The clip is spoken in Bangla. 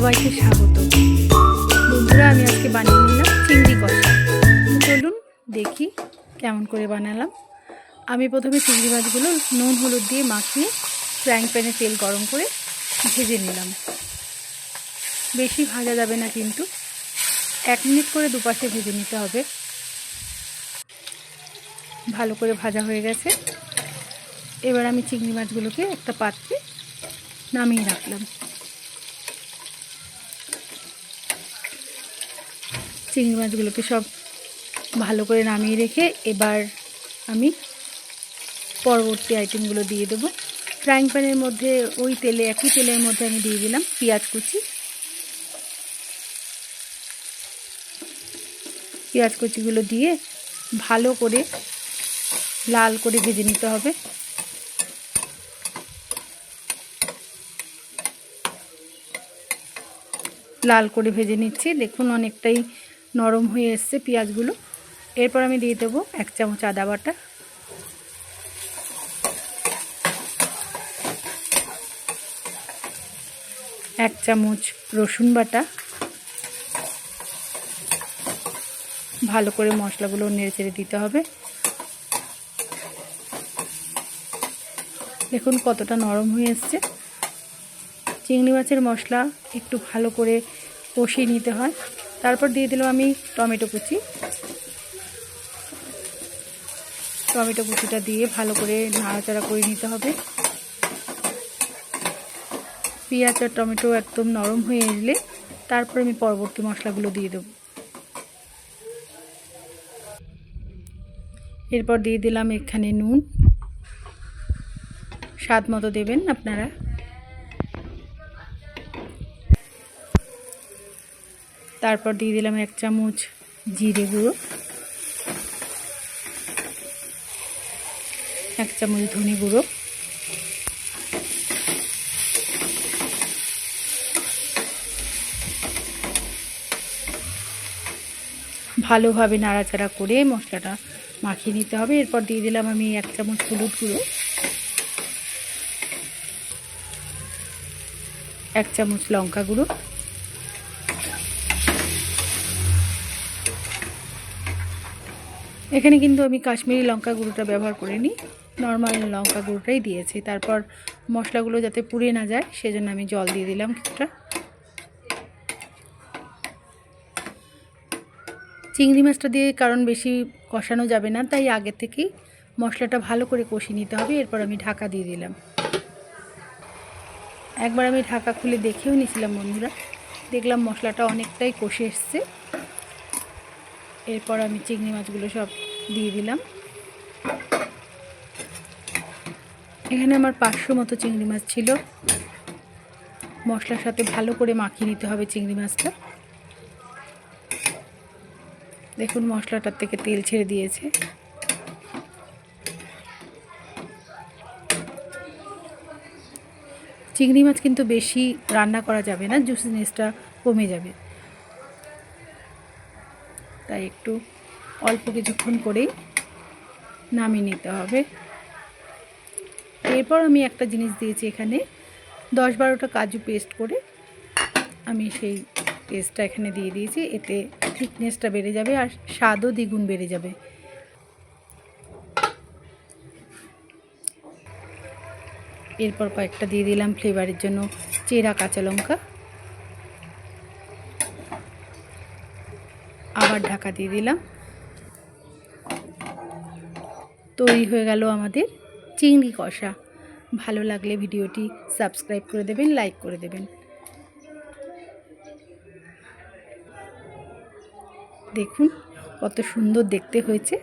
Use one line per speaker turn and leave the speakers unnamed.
সবাইকে স্বাগত। বন্ধুরা, আমি আজকে বানিয়ে নিলাম চিংড়ি কষা। চলুন দেখি কেমন করে বানালাম। আমি প্রথমে চিংড়ি মাছগুলো নুন হলুদ দিয়ে মাখিয়ে ফ্রাইং প্যানে তেল গরম করে ভেজে নিলাম। বেশি ভাজা যাবে না, কিন্তু 1 মিনিট করে দুপাশে ভেজে নিতে হবে। ভালো করে ভাজা হয়ে গেছে। এবার আমি চিংড়ি মাছগুলোকে একটা পাত্রে নামিয়ে রাখলাম। চিংড়ি মাছগুলোকে সব ভালো করে নামিয়ে রেখে এবার আমি পরবর্তী আইটেমগুলো দিয়ে দেবো। ফ্রাইং প্যানের মধ্যে একই তেলের মধ্যে আমি দিয়ে দিলাম পেঁয়াজ কুচিগুলো দিয়ে ভালো করে লাল করে ভেজে নিতে হবে। লাল করে ভেজে নিচ্ছি, দেখুন অনেকটাই নরম হয়ে এসছে পেঁয়াজগুলো। এরপর আমি দিয়ে দেবো 1 চামচ আদা বাটা, 1 চামচ রসুন বাটা। ভালো করে মশলাগুলো নেড়েচেড়ে দিতে হবে। দেখুন কতটা নরম হয়ে এসছে। চিংড়ি মাছের মশলা একটু ভালো করে কষিয়ে নিতে হয়। তারপর দিয়ে দিলাম আমি টমেটো কুচিটা দিয়ে ভালো করে নাড়াচাড়া করে নিতে হবে। পেঁয়াজ আর টমেটো একদম নরম হয়ে এলে তারপর আমি পরবর্তী মশলাগুলো দিয়ে দেব। এরপর দিয়ে দিলাম এখানে নুন, স্বাদ মতো দেবেন আপনারা। তারপর দিয়ে দিলাম 1 চামচ জিরে গুঁড়ো, 1 চামচ ধনে গুঁড়ো, ভালোভাবে নাড়াচাড়া করে মশলাটা মাখিয়ে নিতে হবে। এরপর দিয়ে দিলাম আমি 1 চামচ হলুদ গুঁড়ো, 1 চামচ লঙ্কা গুঁড়ো, এখানে কিন্তু আমি কাশ্মীরি লঙ্কা গুঁড়োটা ব্যবহার করিনি, নর্মাল লঙ্কা গুঁড়োটাই দিয়েছি। তারপর মশলাগুলো যাতে পুড়ে না যায় সেজন্য আমি জল দিয়ে দিলাম কিছুটা। চিংড়ি মাছটা দিয়ে কারণ বেশি কষানো যাবে না, তাই আগে থেকেই মশলাটা ভালো করে কষিয়ে নিতে হবে। এরপর আমি ঢাকা দিয়ে দিলাম। একবার আমি ঢাকা খুলে দেখেও নিয়েছিলাম বন্ধুরা, দেখলাম মশলাটা অনেকটাই কষে এসছে। এরপর আমি চিংড়ি মাছগুলো সব দিয়ে দিলাম। এখানে আমার 500 মতো চিংড়ি মাছ ছিল। মশলার সাথে ভালো করে মাখিয়ে নিতে হবে চিংড়ি মাছটা। দেখুন মশলাটার থেকে তেল ছেড়ে দিয়েছে। চিংড়ি মাছ কিন্তু বেশি রান্না করা যাবে না, জুসিনেসটা কমে যাবে, তাই একটু অল্প কিছুক্ষণ করেই নামিয়ে নিতে হবে। এরপর আমি একটা জিনিস দিয়েছি, এখানে 10-12টা কাজু পেস্ট করে আমি সেই পেস্টটা এখানে দিয়ে দিয়েছি। এতে থিকনেসটা বেড়ে যাবে আর স্বাদও দ্বিগুণ বেড়ে যাবে। এরপর কয়েকটা দিয়ে দিলাম ফ্লেভারের জন্য চেরা কাঁচা লঙ্কা। আবার ঢাকা দিয়ে দিলাম। তৈরি হয়ে গেল আমাদের চিংড়ি কষা। ভালো লাগলে ভিডিওটি সাবস্ক্রাইব করে দেবেন, লাইক করে দেবেন। দেখুন কত সুন্দর দেখতে হয়েছে।